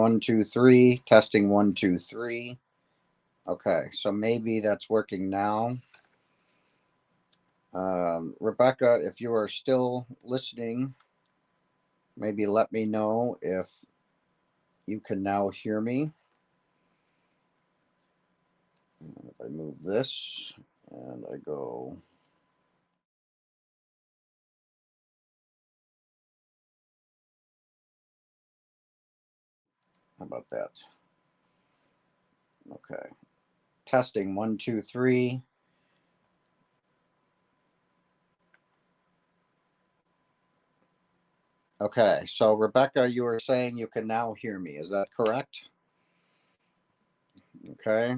1, 2, 3. Testing 1, 2, 3. Okay, so maybe that's working now. Rebecca, if you are still listening, maybe let me know if you can now hear me. And if I move this and I go, how about that? Okay. Testing 1, 2, 3. Okay, so Rebecca, you were saying you can now hear me. Is that correct? Okay.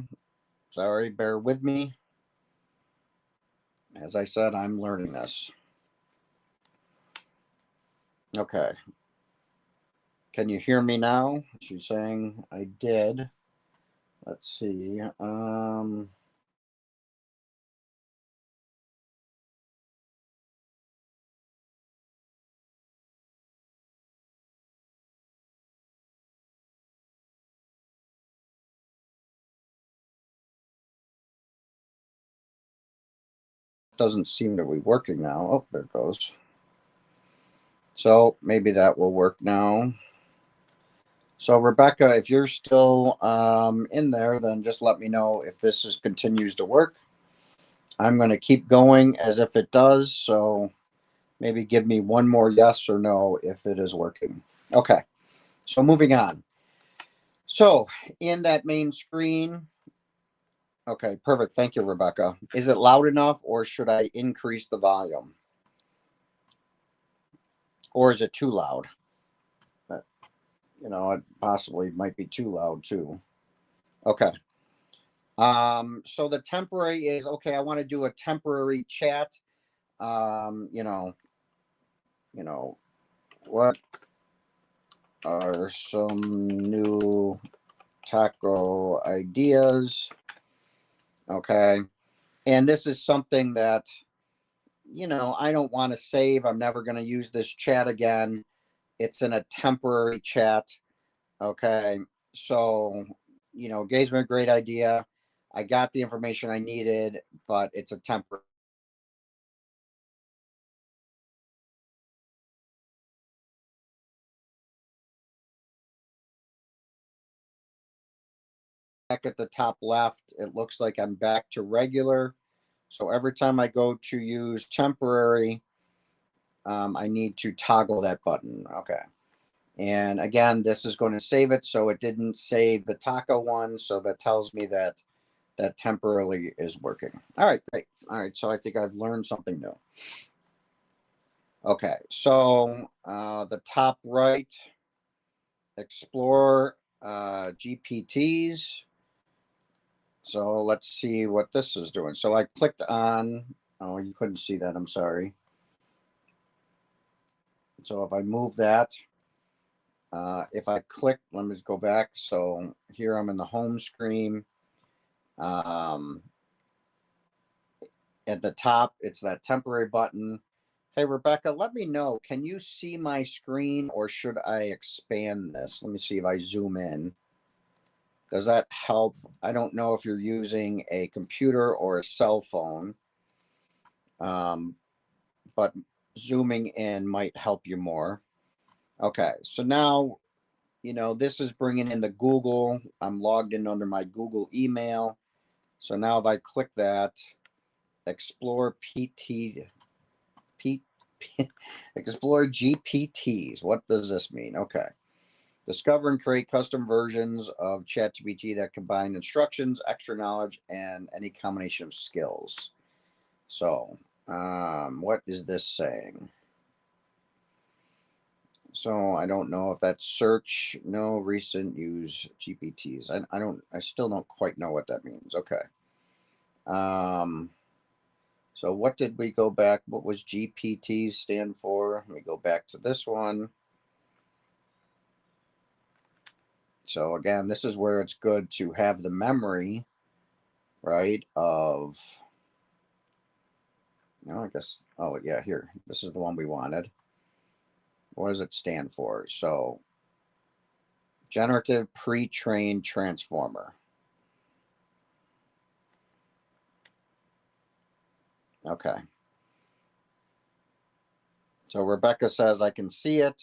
Sorry, bear with me. As I said, I'm learning this. Okay. Can you hear me now? She's saying I did. Let's see. Doesn't seem to be working now. Oh, there it goes. So maybe that will work now. So Rebecca, if you're still in there, then just let me know if this continues to work. I'm going to keep going as if it does. So maybe give me one more yes or no if it is working. Okay. So moving on. So in that main screen, okay, perfect. Thank you, Rebecca. Is it loud enough or should I increase the volume? Or is it too loud? It possibly might be too loud too. Okay. So the temporary is okay. I want to do a temporary chat. Um, you know, what are some new taco ideas? Okay. And this is something that, I don't want to save. I'm never going to use this chat again. It's in a temporary chat. Okay. So, gave me a great idea. I got the information I needed, but it's a temporary. Back at the top left, it looks like I'm back to regular. So every time I go to use temporary, I need to toggle that button. Okay. And again, this is going to save it. So it didn't save the taco one. So that tells me that that temporarily is working. All right, great. All right. So I think I've learned something new. Okay. So the top right, explore GPTs. So let's see what this is doing. So I clicked on, oh, you couldn't see that. I'm sorry. So if I move that, if I click, let me go back. So here I'm in the home screen. Um, at the top, it's that temporary button. Hey, Rebecca, let me know. Can you see my screen or should I expand this? Let me see if I zoom in. Does that help? I don't know if you're using a computer or a cell phone, but zooming in might help you more. Okay, so now, this is bringing in the Google. I'm logged in under my Google email. So now if I click that, explore P, explore GPTs. What does this mean? Okay. Discover and create custom versions of ChatGPT that combine instructions, extra knowledge, and any combination of skills. So, what is this saying? So I don't know if that's search. No recent use GPTs. I still don't quite know what that means. Okay. Um, so what did we go back? What was GPTs stand for? Let me go back to this one. So again, this is where it's good to have the memory, right? I guess, oh yeah, here. This is the one we wanted. What does it stand for? So Generative pre-trained transformer. Okay. So Rebecca says, I can see it.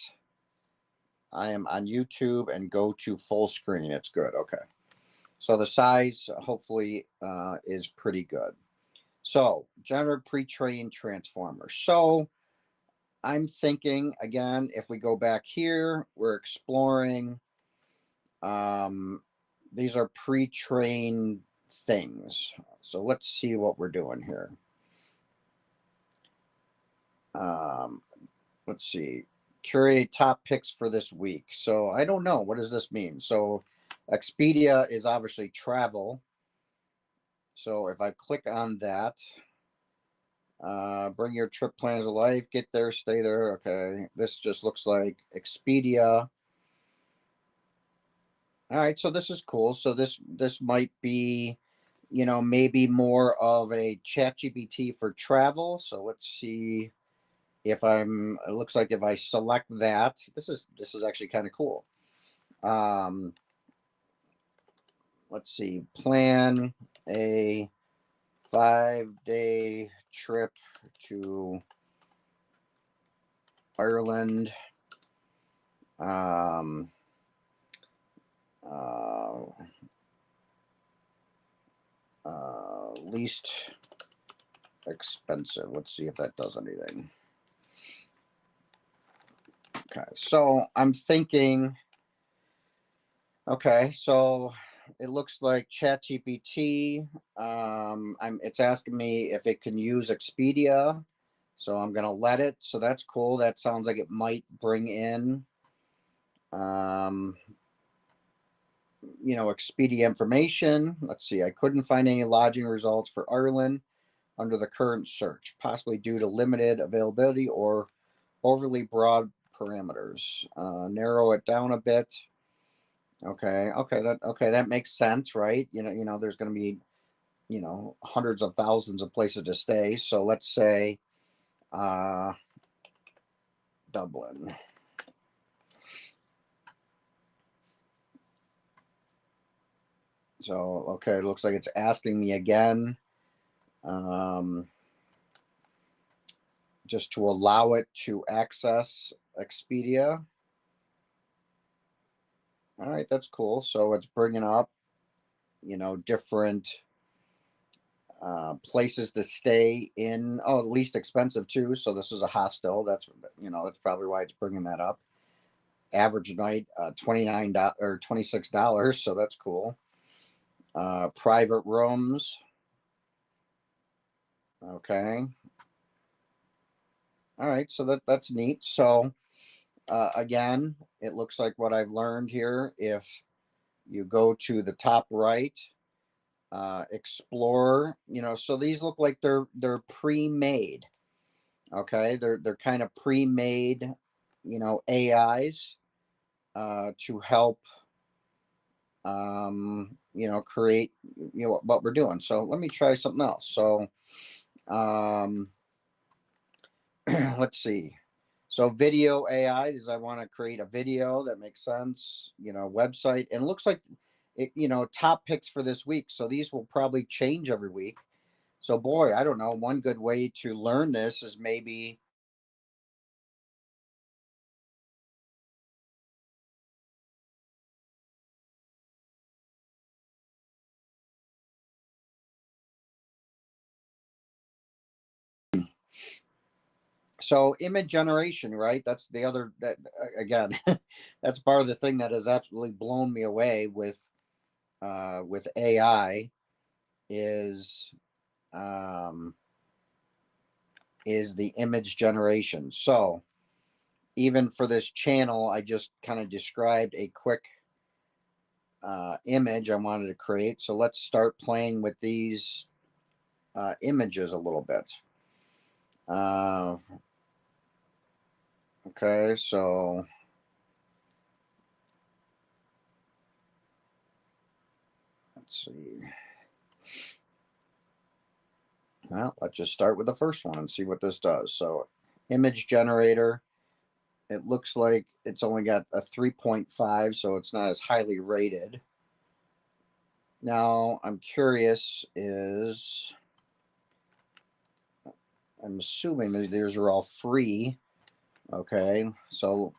I am on YouTube and go to full screen. It's good. Okay. So the size hopefully is pretty good. So generative pre-trained transformer. So I'm thinking, again, if we go back here, we're exploring. These are pre-trained things. So let's see what we're doing here. Let's see. Curate top picks for this week. So I don't know. What does this mean? So Expedia is obviously travel. So if I click on that, bring your trip plans to life, get there, stay there. Okay. This just looks like Expedia. All right. So this is cool. So this might be, maybe more of a chat GPT for travel. So let's see if it looks like if I select that, this is actually kind of cool. Let's see, plan a 5-day trip to Ireland. Least expensive. Let's see if that does anything. Okay, so I'm thinking, okay, so it looks like ChatGPT. It's asking me if it can use Expedia, so I'm gonna let it. So that's cool. That sounds like it might bring in, Expedia information. Let's see. I couldn't find any lodging results for Ireland under the current search, possibly due to limited availability or overly broad parameters. Narrow it down a bit. Okay, that makes sense, right? There's going to be, hundreds of thousands of places to stay. So let's say Dublin. So, okay, it looks like it's asking me again, just to allow it to access Expedia. All right, that's cool. So it's bringing up, different places to stay in. Oh, least expensive too. So this is a hostel. That's probably why it's bringing that up. Average night, $29 or $26. So that's cool. Private rooms. Okay. All right. So that's neat. So again, it looks like what I've learned here. If you go to the top right, explore. So these look like they're pre-made. Okay, they're kind of pre-made, AIs to help, create, what we're doing. So let me try something else. So let's see. So video AI is I want to create a video that makes sense, website, and it looks like it, top picks for this week. So these will probably change every week. So boy, I don't know. One good way to learn this is maybe. So image generation, right? That's the other that again, that's part of the thing that has absolutely blown me away with AI is um, is the image generation. So even for this channel, I just kind of described a quick image I wanted to create. So let's start playing with these images a little bit. Okay, so let's see. Well, let's just start with the first one and see what this does. So image generator, it looks like it's only got a 3.5, so it's not as highly rated. Now, I'm curious is, I'm assuming that these are all free. Okay, so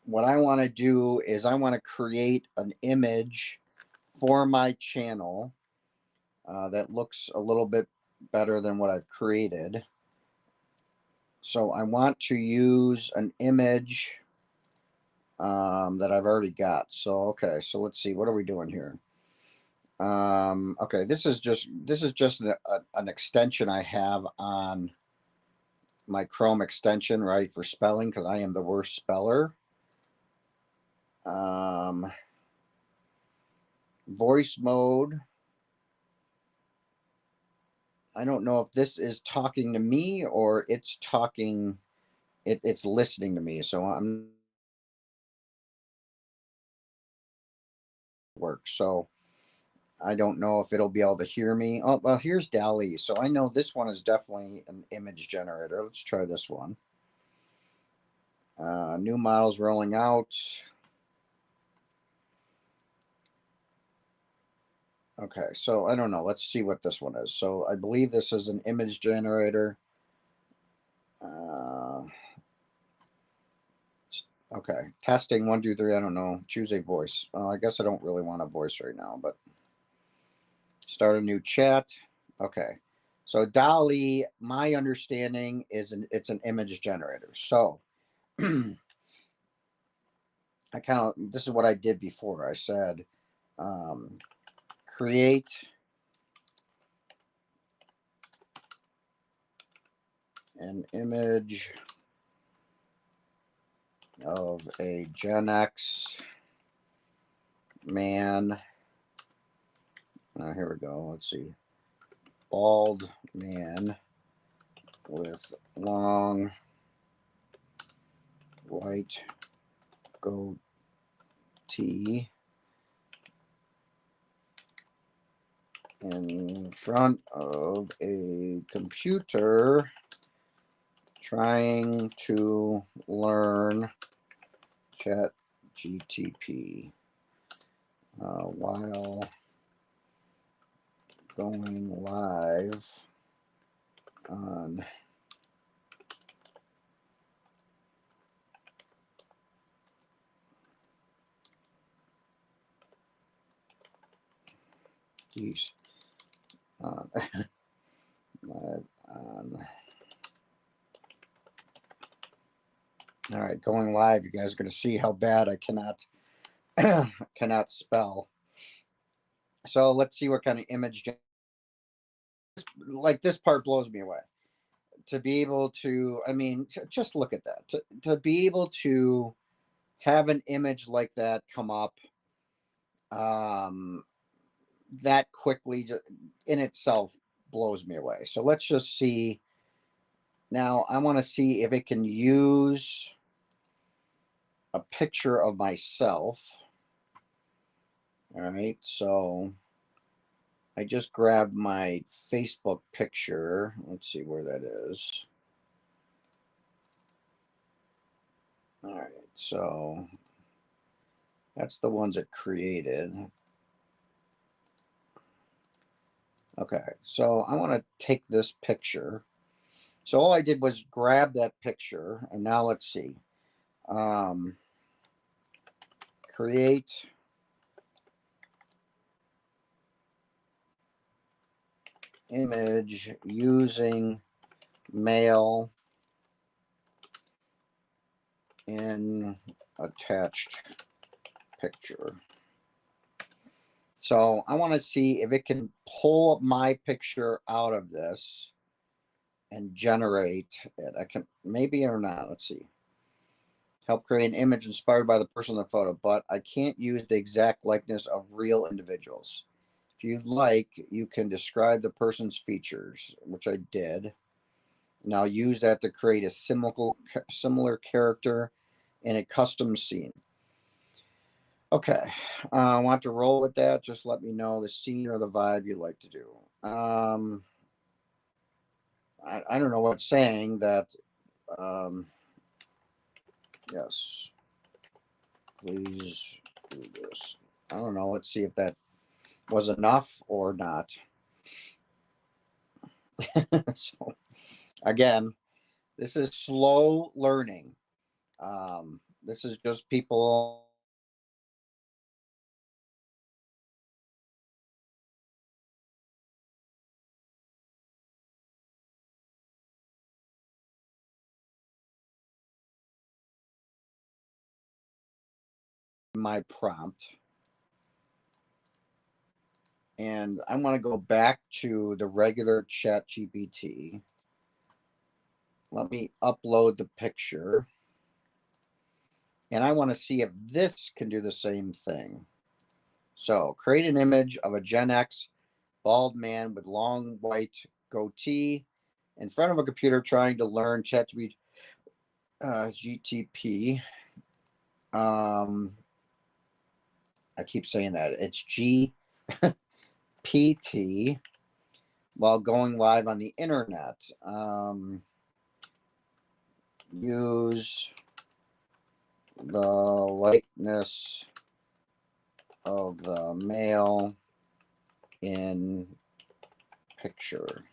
what I want to do is I want to create an image for my channel that looks a little bit better than what I've created. So I want to use an image that I've already got. So, okay, so let's see, what are we doing here? Okay, this is just an extension I have on my Chrome extension, right, for spelling, because I am the worst speller. Voice mode. I don't know if this is talking to me or it's talking, it's listening to me. So I'm work. So I don't know if it'll be able to hear me. Oh, well, here's DALL-E. So I know this one is definitely an image generator. Let's try this one. New models rolling out. Okay, so I don't know. Let's see what this one is. So I believe this is an image generator. Okay, testing 1, 2, 3. I don't know. Choose a voice. I guess I don't really want a voice right now, but start a new chat. Okay, so DALL-E, my understanding is it's an image generator. So I this is what I did before. I said create an image of a Gen X man. Here we go. Let's see. Bald man with long white goatee in front of a computer trying to learn Chat GTP while going live on these live on. All right, going live. You guys are going to see how bad I cannot cannot spell. So let's see what kind of image. Like this part blows me away. To be able to, I mean, just look at that. To be able to have an image like that come up that quickly in itself blows me away. So let's just see. Now I want to see if it can use a picture of myself. All right, so I just grabbed my Facebook picture. Let's see where that is. All right, so that's the ones it created. Okay, so I want to take this picture. So all I did was grab that picture, and now let's see. Create image using male in attached picture. So I want to see if it can pull my picture out of this and generate it. I can maybe or not. Let's see. Help create an image inspired by the person in the photo, but I can't use the exact likeness of real individuals. If you'd like, you can describe the person's features, which I did. And I'll use that to create a similar character in a custom scene. Okay, I want to roll with that. Just let me know the scene or the vibe you'd like to do. I don't know what it's saying that. Yes. Please do this. I don't know. Let's see if that was enough or not. So again, this is slow learning. This is just people my prompt. And I want to go back to the regular chat GPT. Let me upload the picture. And I want to see if this can do the same thing. So create an image of a Gen X bald man with long white goatee in front of a computer trying to learn ChatGPT. GTP. I keep saying that. It's GPT while going live on the internet. Use the likeness of the male in picture.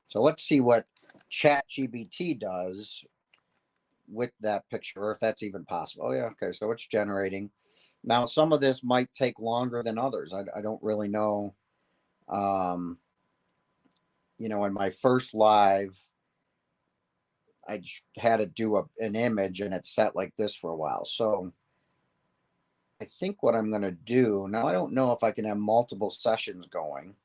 So let's see what ChatGPT does with that picture, or if that's even possible. Oh, yeah. Okay. So it's generating. Now, some of this might take longer than others. I don't really know. In my first live, I had to do an image and it sat like this for a while. So I think what I'm going to do now, I don't know if I can have multiple sessions going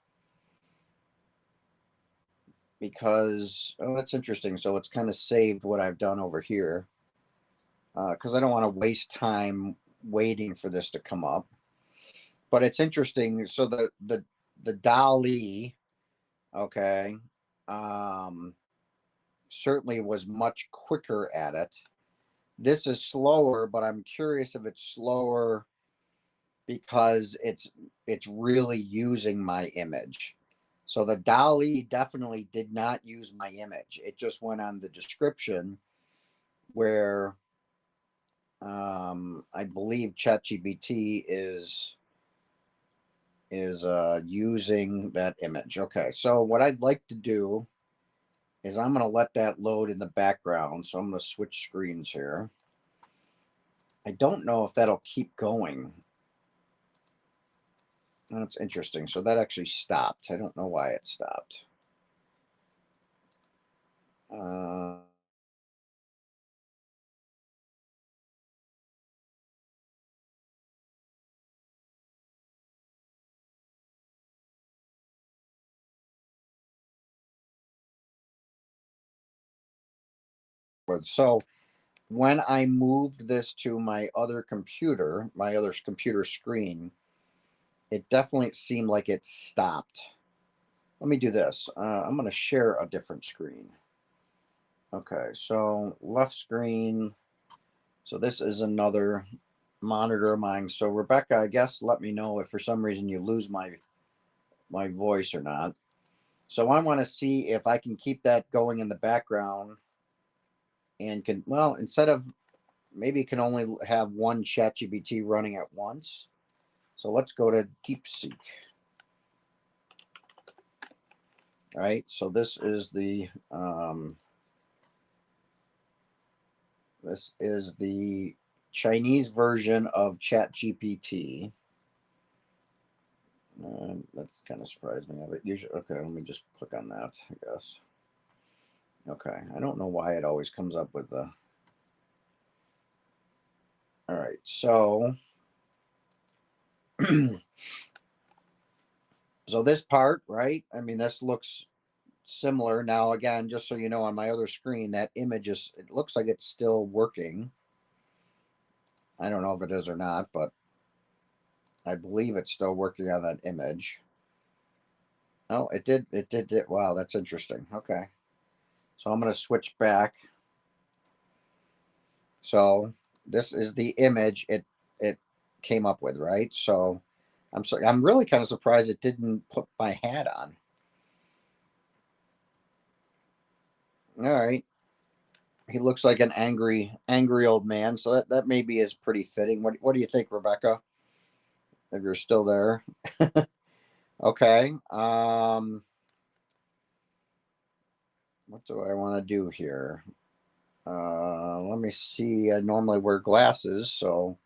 because, oh, that's interesting. So it's kind of saved what I've done over here because I don't want to waste time waiting for this to come up. But it's interesting. So the DALL-E, okay, certainly was much quicker at it. This is slower, but I'm curious if it's slower because it's really using my image. So the DALL-E definitely did not use my image. It just went on the description where I believe ChatGPT is using that image. Okay, so what I'd like to do is I'm going to let that load in the background. So I'm going to switch screens here. I don't know if that'll keep going. That's interesting. So that actually stopped. I don't know why it stopped. So when I moved this to my other computer screen, it definitely seemed like it stopped. Let me do this. I'm going to share a different screen. Okay, so left screen. So this is another monitor of mine. So Rebecca, I guess let me know if for some reason you lose my voice or not. So I want to see if I can keep that going in the background and instead of maybe can only have one ChatGPT running at once. So let's go to DeepSeek. All right, so this is the Chinese version of ChatGPT. That's kind of surprised me of it. Usually, okay, let me just click on that, I guess. Okay, I don't know why it always comes up with the. All right, so so this part, right? I mean, this looks similar. Now, again, just so you know, on my other screen, that image it looks like it's still working. I don't know if it is or not, but I believe it's still working on that image. Oh, it did. It did. Wow, that's interesting. Okay. So I'm going to switch back. So this is the image it came up with, right? So I'm really kind of surprised it didn't put my hat on. All right. He looks like an angry old man. So that maybe is pretty fitting. What do you think, Rebecca? If you're still there. Okay. What do I want to do here? Let me see. I normally wear glasses, so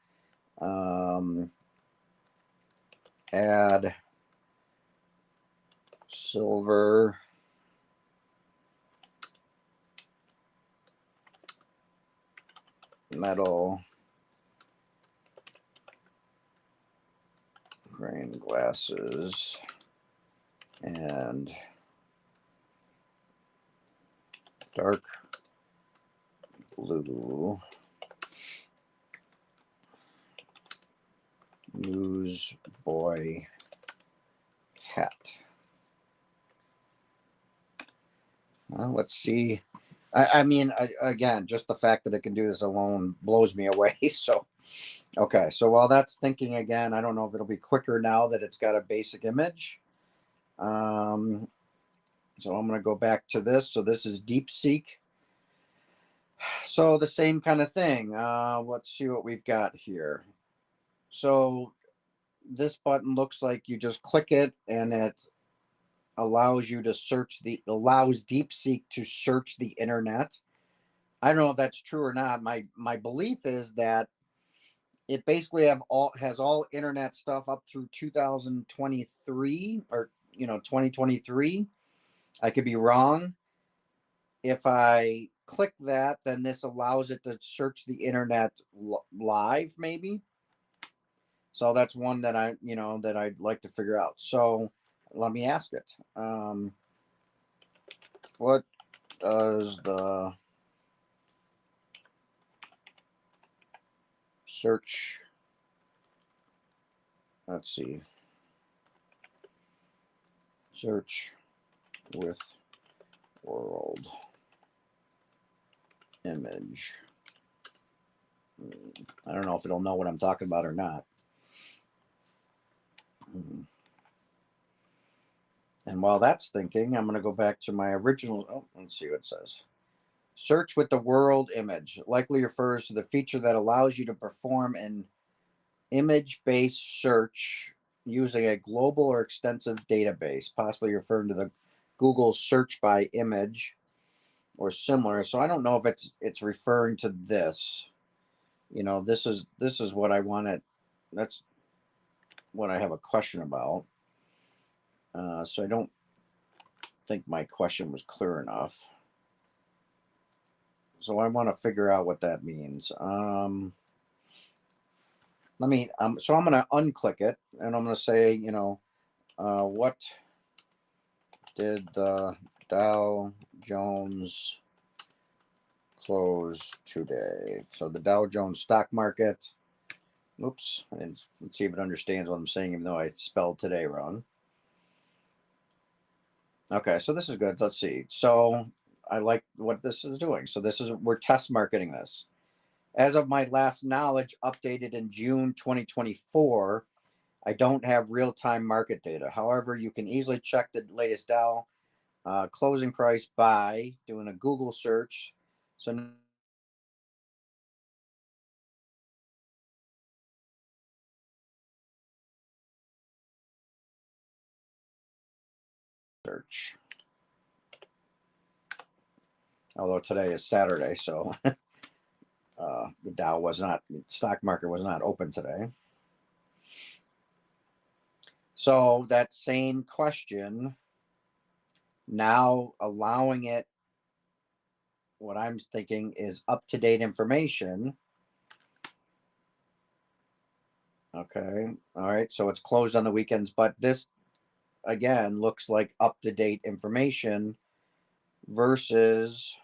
add silver metal frame glasses and dark blue newsboy hat. Well, let's see. I mean, again, just the fact that it can do this alone blows me away. So, okay. So while that's thinking again, I don't know if it'll be quicker now that it's got a basic image. So I'm going to go back to this. So this is DeepSeek. So the same kind of thing. Let's see what we've got here. So this button looks like you just click it and it allows you to allows DeepSeek to search the internet. I don't know if that's true or not. My belief is that it basically has all internet stuff up through 2023 or 2023. I could be wrong. If I click that, then this allows it to search the internet live, maybe. So that's one that I'd like to figure out. So let me ask it. What does the search? Let's see. Search with world image. I don't know if it'll know what I'm talking about or not. And while that's thinking, I'm going to go back to my original. Oh, let's see what it says. Search with the world image likely refers to the feature that allows you to perform an image-based search using a global or extensive database, possibly referring to the Google search by image or similar. So I don't know if it's referring to this. This is what I wanted. That's what I have a question about. So I don't think my question was clear enough. So I want to figure out what that means. So I'm going to unclick it and I'm going to say, what did the Dow Jones close today? So the Dow Jones stock market. Oops. Let's see if it understands what I'm saying, even though I spelled today wrong. Okay, so this is good. Let's see. So I like what this is doing. So we're test marketing this. As of my last knowledge, updated in June 2024, I don't have real-time market data. However, you can easily check the latest Dow closing price by doing a Google search. So search. Although today is Saturday, so the stock market was not open today. So that same question, now allowing it, what I'm thinking is up-to-date information. Okay. All right. So it's closed on the weekends, but this again looks like up-to-date information versus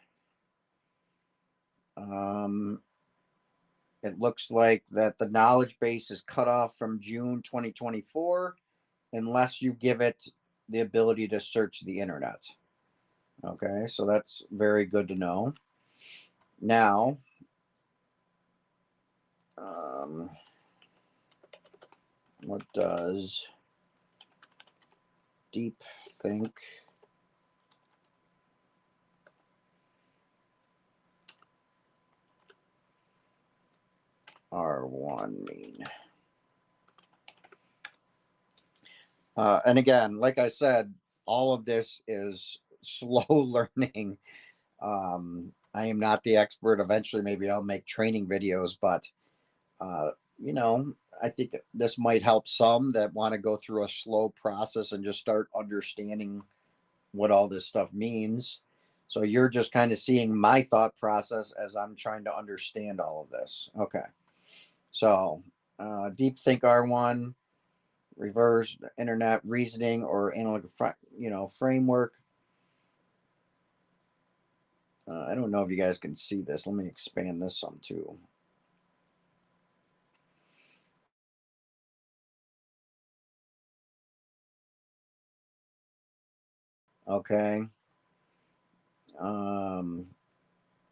it looks like that the knowledge base is cut off from June 2024 unless you give it the ability to search the internet. Okay, so that's very good to know. Now, what does deep think R1 mean? And again, like I said, all of this is slow learning. I am not the expert. Eventually, maybe I'll make training videos, but uh, you know, I think this might help some that want to go through a slow process and just start understanding what all this stuff means. So you're just kind of seeing my thought process as I'm trying to understand all of this. Okay. So deep think R1, reverse internet reasoning or analytic, framework. I don't know if you guys can see this. Let me expand this some too. Okay. Um,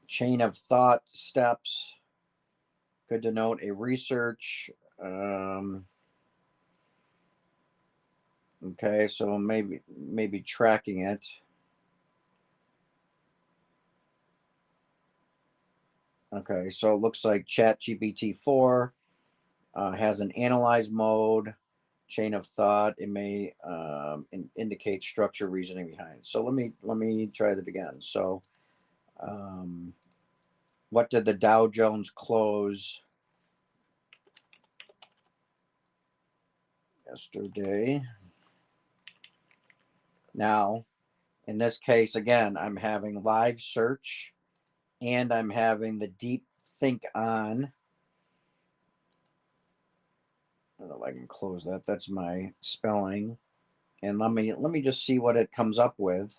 chain of thought steps could denote a research. Um, okay, so maybe tracking it. Okay, so it looks like Chat GPT 4 has an analyze mode, chain of thought. It may indicate structure, reasoning behind. So let me try that again. So, um, what did the Dow Jones close yesterday? Now, in this case, again, I'm having live search and I'm having the deep think on. I don't know if I can close that. That's my spelling. And let me just see what it comes up with.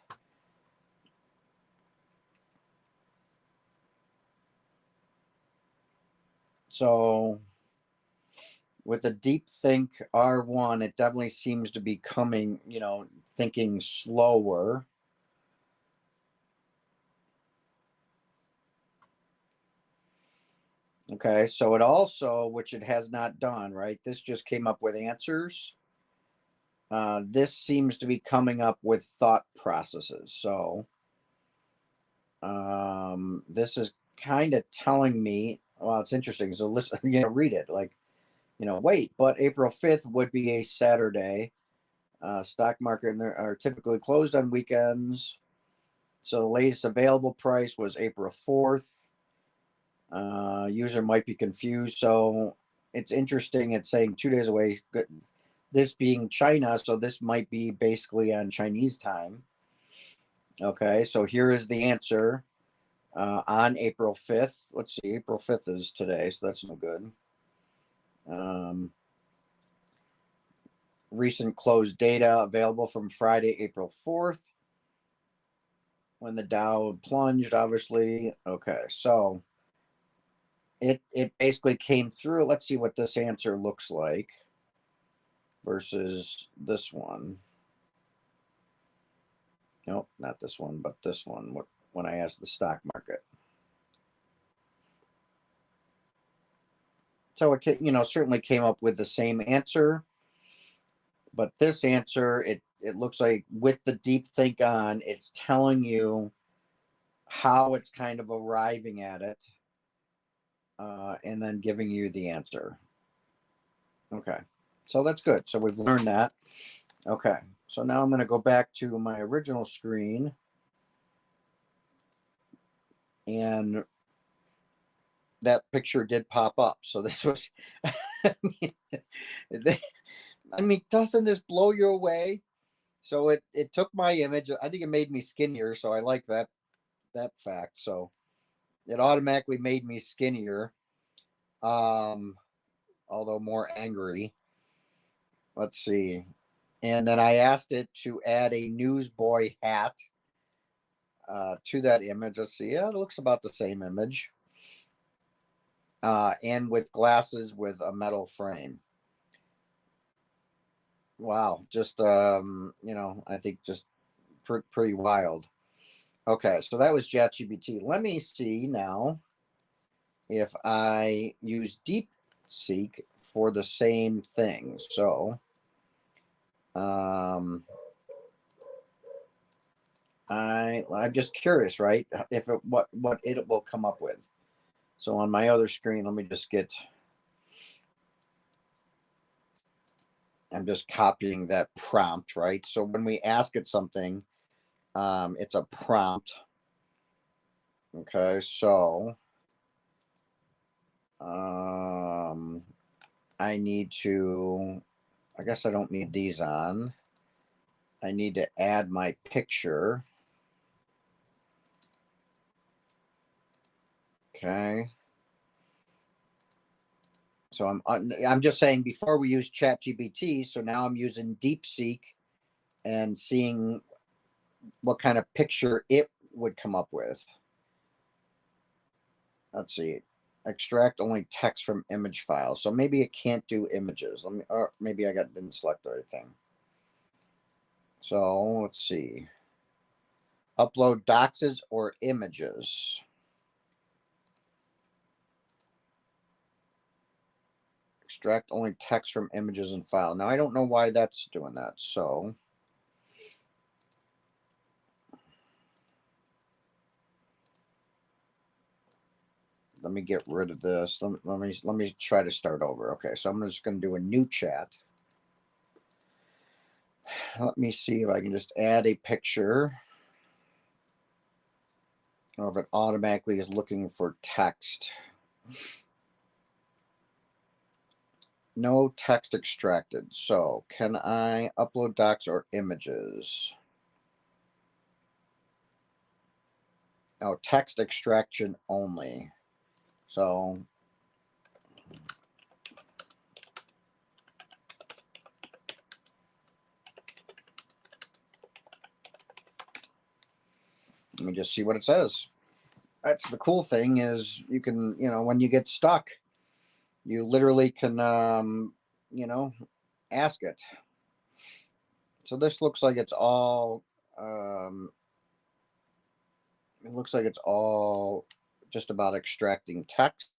So with the deep think R1, it definitely seems to be coming, thinking slower. Okay, so it also, which it has not done, right? This just came up with answers. This seems to be coming up with thought processes. So this is kind of telling me, well, it's interesting. So listen, read it. Like, wait, but April 5th would be a Saturday. Stock market are typically closed on weekends. So the latest available price was April 4th. User might be confused. So it's interesting. It's saying 2 days away. This being China, so this might be basically on Chinese time. Okay, so here is the answer on April 5th. Let's see, April 5th is today, so that's no good. Recent closed data available from Friday, April 4th, when the Dow plunged, obviously. Okay, so it basically came through. Let's see what this answer looks like versus this one. Nope, not this one, but this one. When I asked the stock market. So it certainly came up with the same answer, but this answer it looks like with the deep think on, it's telling you how it's kind of arriving at it, and then giving you the answer. Okay, so that's good. So we've learned that. Okay, so now I'm going to go back to my original screen, and that picture did pop up. So this was, I mean, doesn't this blow you away? So it took my image. I think it made me skinnier, so I like that fact. So it automatically made me skinnier, um, although more angry. Let's see. And then I asked it to add a newsboy hat to that image. Let's see. Yeah, it looks about the same image. And with glasses with a metal frame. Wow. Just, I think just pretty wild. Okay. So that was ChatGPT. Let me see now if I use DeepSeek for the same thing. So, I'm just curious, right? If what it will come up with. So on my other screen, let me just get I'm just copying that prompt, right? So when we ask it something, it's a prompt. Okay, so I need to, I guess I don't need these on. I need to add my picture. Okay. So I'm just saying before we use ChatGPT, so now I'm using DeepSeek and seeing what kind of picture it would come up with. Let's see. Extract only text from image files. So maybe it can't do images. Let me, or maybe I didn't select the right thing. So let's see. Upload docs or images. Extract only text from images and file. Now I don't know why that's doing that. So let me get rid of this. Let me try to start over. Okay, so I'm just going to do a new chat. Let me see if I can just add a picture, or if it automatically is looking for text. No text extracted. So can I upload docs or images? Oh, text extraction only. So let me just see what it says. That's the cool thing is you can, when you get stuck, you literally can, ask it. So this looks like it's all, it looks like it's all just about extracting text.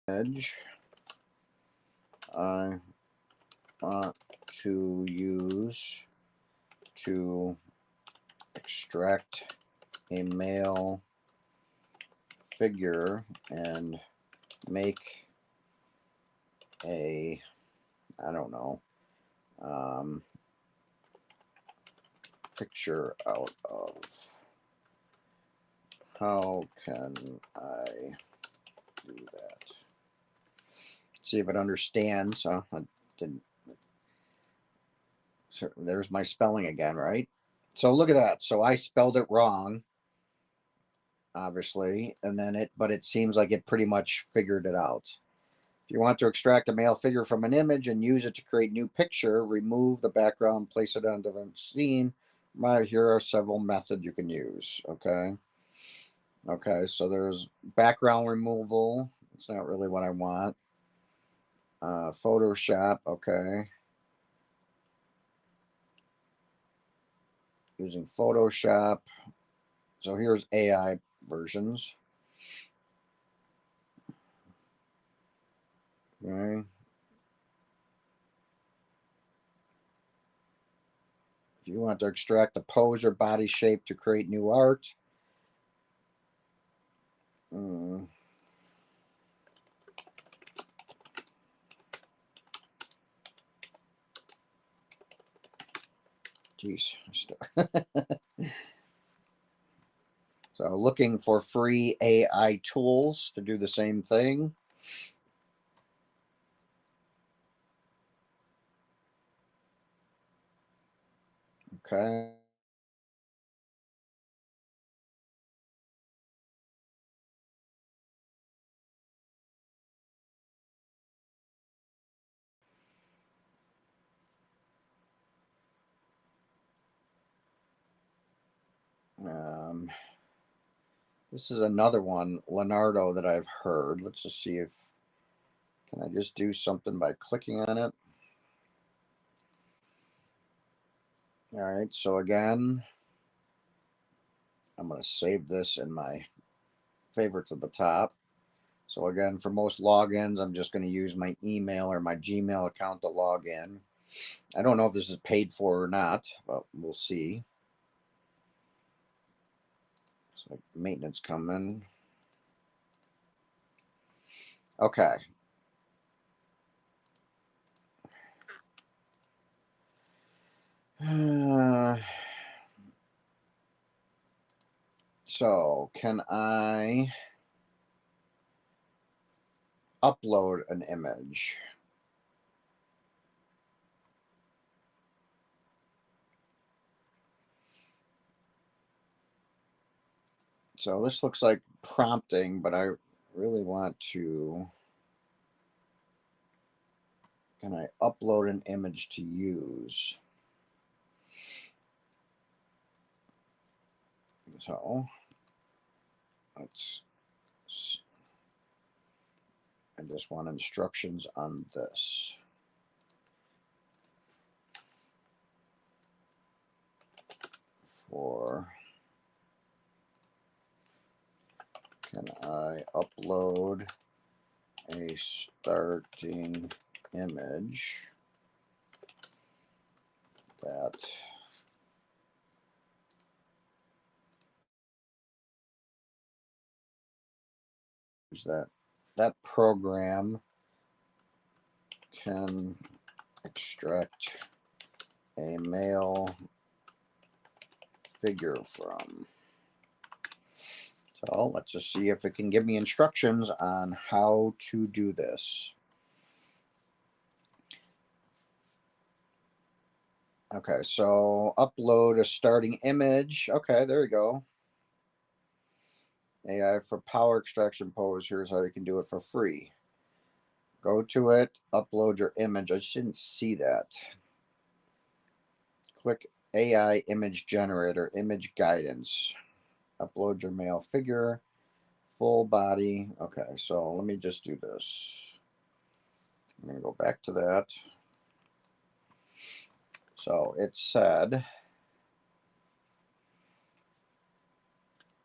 Edge. I want to use to extract a male figure and make a, I don't know, picture out of. How can I do that? See if it understands. I didn't. So there's my spelling again, right? So look at that. So I spelled it wrong, obviously, and then but it seems like it pretty much figured it out. If you want to extract a male figure from an image and use it to create new picture, remove the background, place it on a different scene. Here are several methods you can use. Okay. Okay, so there's background removal. It's not really what I want. Photoshop, okay. Using Photoshop. So here's AI versions. Okay. If you want to extract the pose or body shape to create new art. Geez. So looking for free AI tools to do the same thing. Okay. This is another one, Leonardo, that I've heard. Let's just see if, can I just do something by clicking on it? All right, so again, I'm going to save this in my favorites at the top. So again, for most logins, I'm just going to use my email or my Gmail account to log in. I don't know if this is paid for or not, but we'll see. It's like maintenance coming. Okay. So can I upload an image? So this looks like prompting, but I really want to. Can I upload an image to use? So let's. I just want instructions on this. For can I upload a starting image that is that program can extract a male figure from. So let's just see if it can give me instructions on how to do this. Okay, so upload a starting image. Okay, there we go. AI for power extraction pose. Here's how you can do it for free. Go to it, upload your image. I just didn't see that. Click AI image generator, image guidance. Upload your male figure, full body. Okay, so let me just do this. I'm going to go back to that. So it said,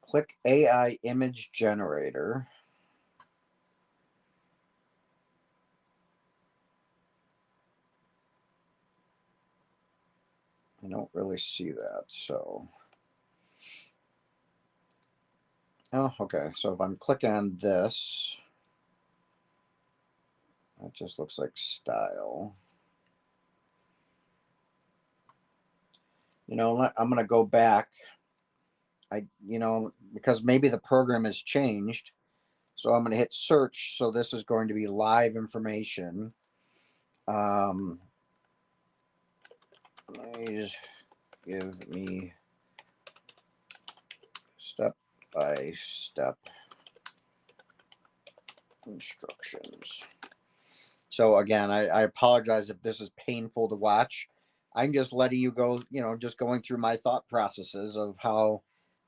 click AI image generator. I don't really see that. So, oh, okay. So if I'm clicking on this, it just looks like style. You know, I'm going to go back. Because maybe the program has changed. So I'm going to hit search. So this is going to be live information. Please give me step-by-step instructions. So again, I apologize if this is painful to watch. I'm just letting you go, just going through my thought processes of how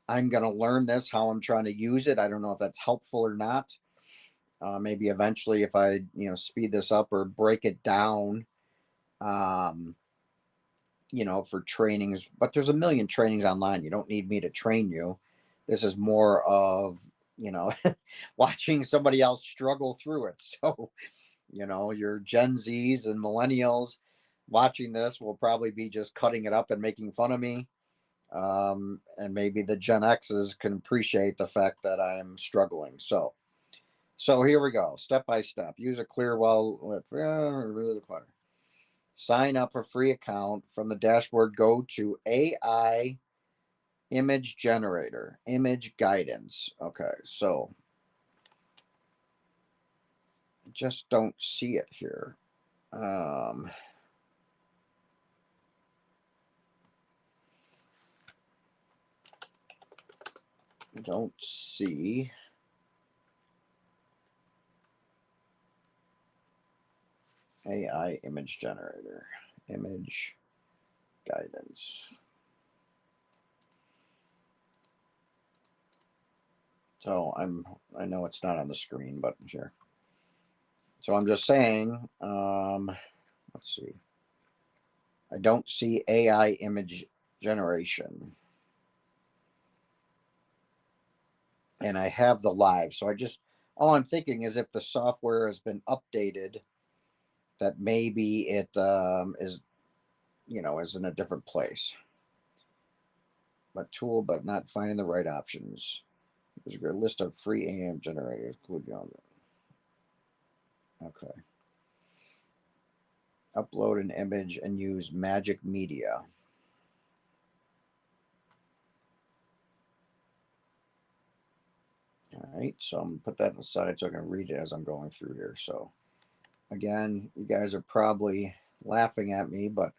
I'm going to learn this, how I'm trying to use it. I don't know if that's helpful or not. Maybe eventually if I, speed this up or break it down, um, for trainings, but there's a million trainings online. You don't need me to train you. This is more of, watching somebody else struggle through it. So, your Gen Zs and millennials watching this will probably be just cutting it up and making fun of me. And maybe the Gen Xs can appreciate the fact that I'm struggling. So here we go. Step by step. Use a clear well. Remove the clutter. Sign up for free account from the dashboard. Go to AI image generator, image guidance. Okay, so I just don't see it here. I don't see AI image generator, image guidance. So I know it's not on the screen, but sure. So I'm just saying, let's see. I don't see AI image generation. And I have the live. So all I'm thinking is if the software has been updated, that maybe it is is in a different place. But tool, but not finding the right options. There's a list of free AM generators, including all that. Okay. Upload an image and use Magic Media. All right, so I'm gonna put that aside so I can read it as I'm going through here. So again, you guys are probably laughing at me, but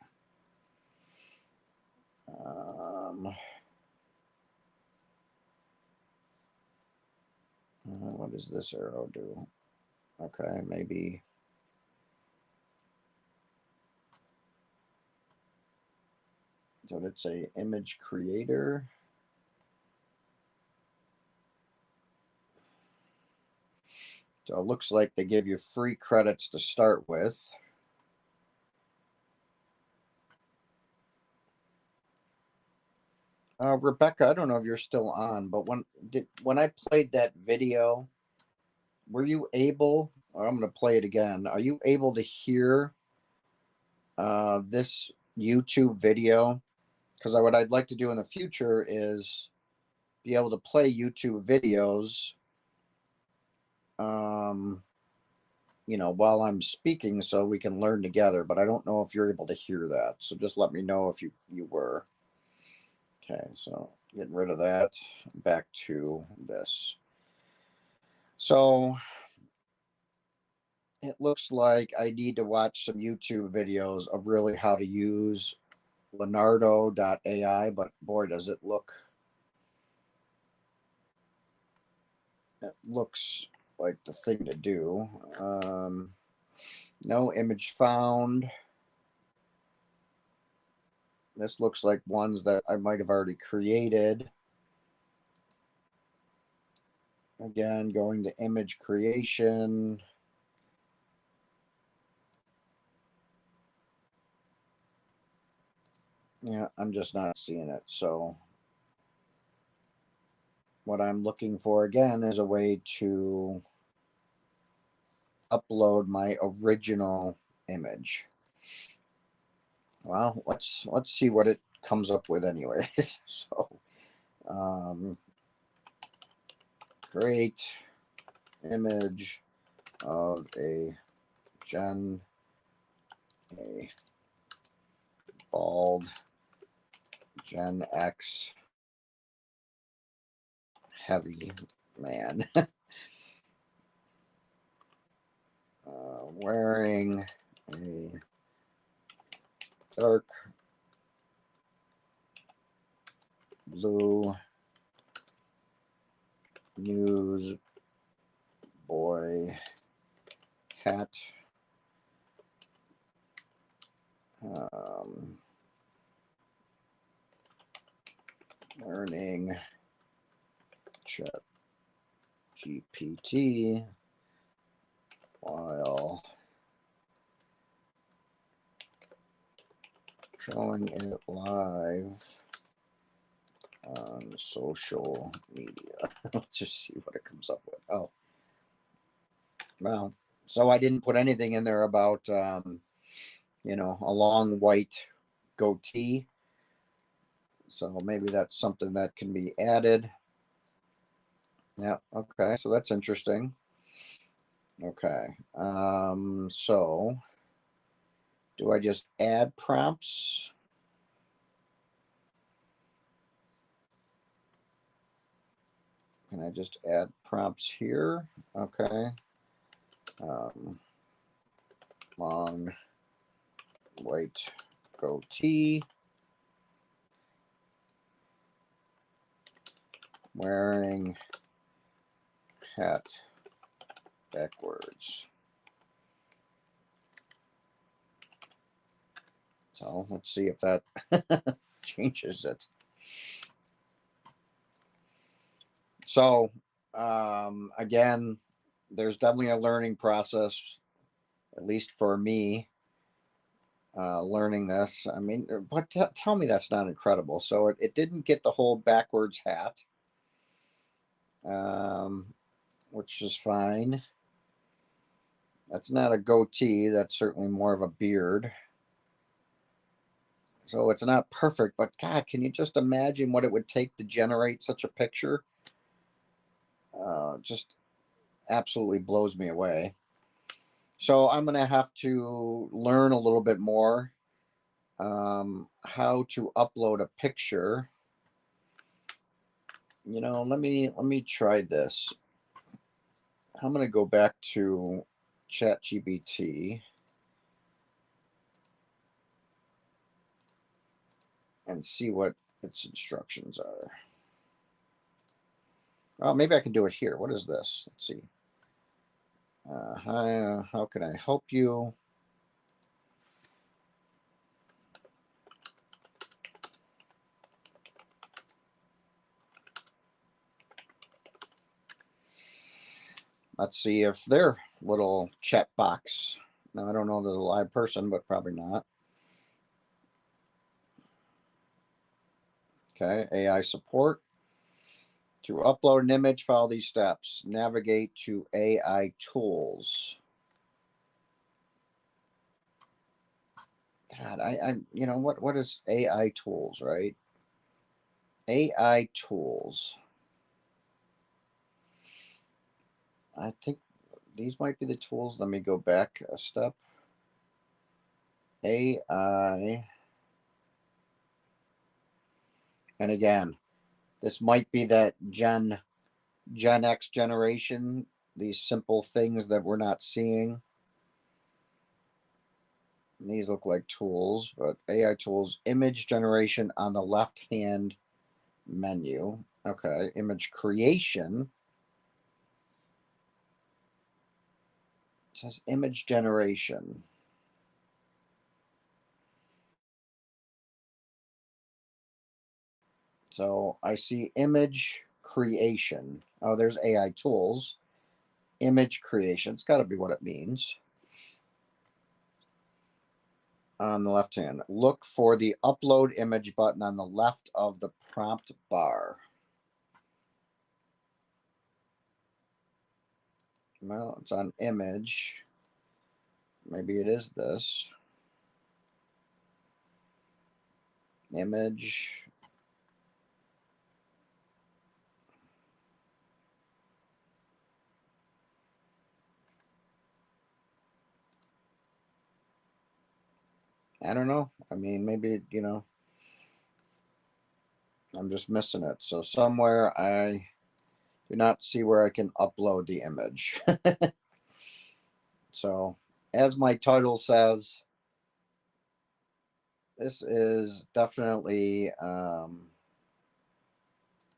what does this arrow do? Okay, maybe. So let's say image creator. So it looks like they give you free credits to start with. Rebecca, I don't know if you're still on, but when I played that video, were you able, or I'm going to play it again, are you able to hear this YouTube video? Because what I'd like to do in the future is be able to play YouTube videos, while I'm speaking so we can learn together, but I don't know if you're able to hear that. So just let me know if you were. Okay, so getting rid of that, back to this. So it looks like I need to watch some YouTube videos of really how to use Leonardo.ai, but boy, does it looks like the thing to do. No image found. This looks like ones that I might have already created. Again, going to image creation. Yeah, I'm just not seeing it. So what I'm looking for again is a way to upload my original image. Well, let's see what it comes up with anyways. So create image of a bald Gen X heavy man wearing a dark blue newsboy hat, learning chat GPT while showing it live on social media. Let's just see what it comes up with. Oh, well, so I didn't put anything in there about, a long white goatee. So maybe that's something that can be added. Yeah, okay, so that's interesting. Okay, so do I just add prompts? Can I just add prompts here? Okay. Long white goatee, wearing hat backwards. So let's see if that changes it. So again, there's definitely a learning process, at least for me, learning this. I mean, but tell me that's not incredible. So it didn't get the whole backwards hat, which is fine. That's not a goatee. That's certainly more of a beard. So it's not perfect, but God, can you just imagine what it would take to generate such a picture? Just absolutely blows me away. So I'm going to have to learn a little bit more how to upload a picture. Let me try this. I'm going to go back to ChatGPT and see what its instructions are. Oh, maybe I can do it here. What is this? Let's see. Hi, how can I help you? Let's see if their little chat box. Now, I don't know if there's a live person, but probably not. Okay, AI support. To upload an image, follow these steps. Navigate to AI tools. God, what is AI tools, right? AI tools. I think these might be the tools. Let me go back a step. AI. And again, this might be that Gen X generation, these simple things that we're not seeing. These look like tools, but AI tools, image generation on the left hand menu. Okay, image creation. It says image generation. So I see image creation. Oh, there's AI tools. Image creation. It's got to be what it means. On the left hand, look for the upload image button on the left of the prompt bar. Well, it's on image. Maybe it is this. Image. I don't know. I mean, maybe, I'm just missing it. So somewhere I do not see where I can upload the image. So, as my title says, this is definitely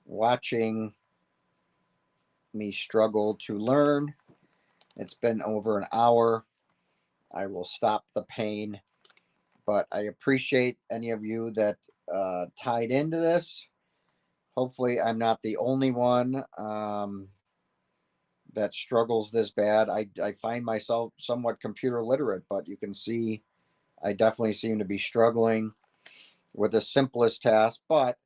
watching me struggle to learn. It's been over an hour. I will stop the pain, but I appreciate any of you that tied into this. Hopefully, I'm not the only one that struggles this bad. I find myself somewhat computer literate, but you can see I definitely seem to be struggling with the simplest task. But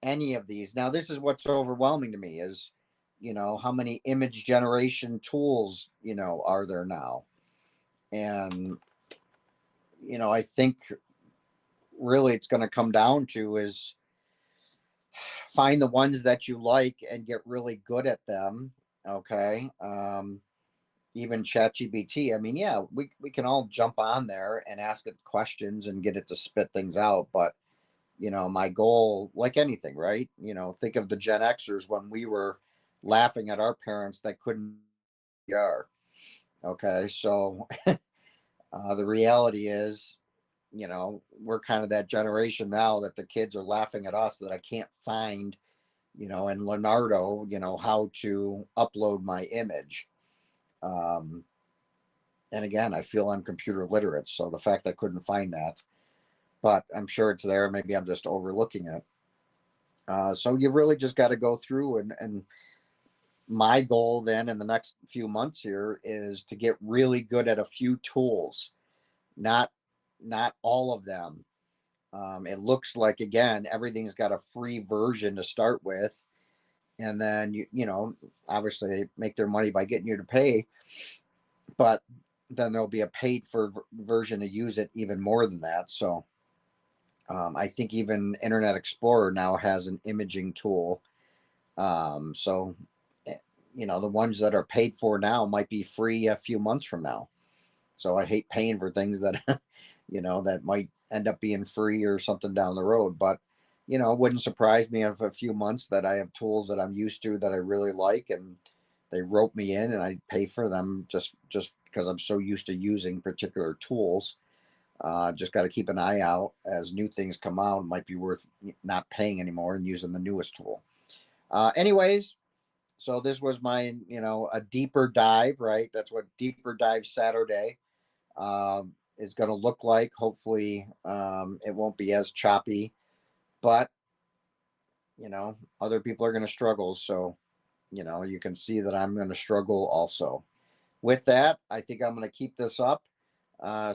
any of these, now this is what's overwhelming to me is, how many image generation tools, are there now? And, I think really it's going to come down to is find the ones that you like and get really good at them. Okay. Even ChatGPT. I mean, yeah, we can all jump on there and ask it questions and get it to spit things out. But, my goal, like anything, right? Think of the Gen Xers when we were laughing at our parents that couldn't are. Okay. So the reality is, we're kind of that generation now that the kids are laughing at us that I can't find, in Leonardo, how to upload my image. Um, and again, I feel I'm computer literate. So the fact I couldn't find that, but I'm sure it's there. Maybe I'm just overlooking it. So you really just got to go through and my goal then in the next few months here is to get really good at a few tools, not all of them. It looks like again everything's got a free version to start with, and then obviously they make their money by getting you to pay, but then there'll be a paid for version to use it even more than that. So I think even Internet Explorer now has an imaging tool. So, eh, the ones that are paid for now might be free a few months from now. So I hate paying for things that, that might end up being free or something down the road. But, it wouldn't surprise me if a few months that I have tools that I'm used to that I really like, and they rope me in and I pay for them just because I'm so used to using particular tools. Just got to keep an eye out as new things come out. It might be worth not paying anymore and using the newest tool. Anyways, so this was my, a deeper dive, right? That's what Deeper Dive Saturday is going to look like. Hopefully, it won't be as choppy, but other people are going to struggle. So, you can see that I'm going to struggle also. With that, I think I'm going to keep this up.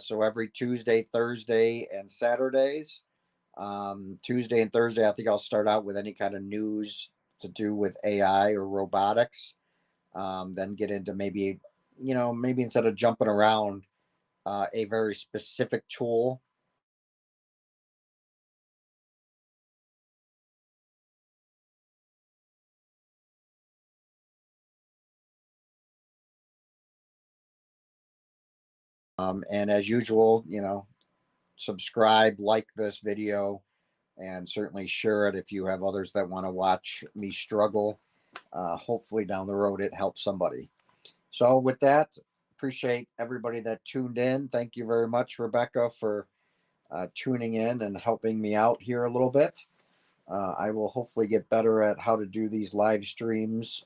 So every Tuesday, Thursday, and Saturdays. Tuesday and Thursday, I think I'll start out with any kind of news to do with AI or robotics. Then get into maybe instead of jumping around a very specific tool. And as usual, subscribe, like this video, and certainly share it if you have others that want to watch me struggle. Hopefully, down the road, it helps somebody. So, with that, appreciate everybody that tuned in. Thank you very much, Rebecca, for tuning in and helping me out here a little bit. I will hopefully get better at how to do these live streams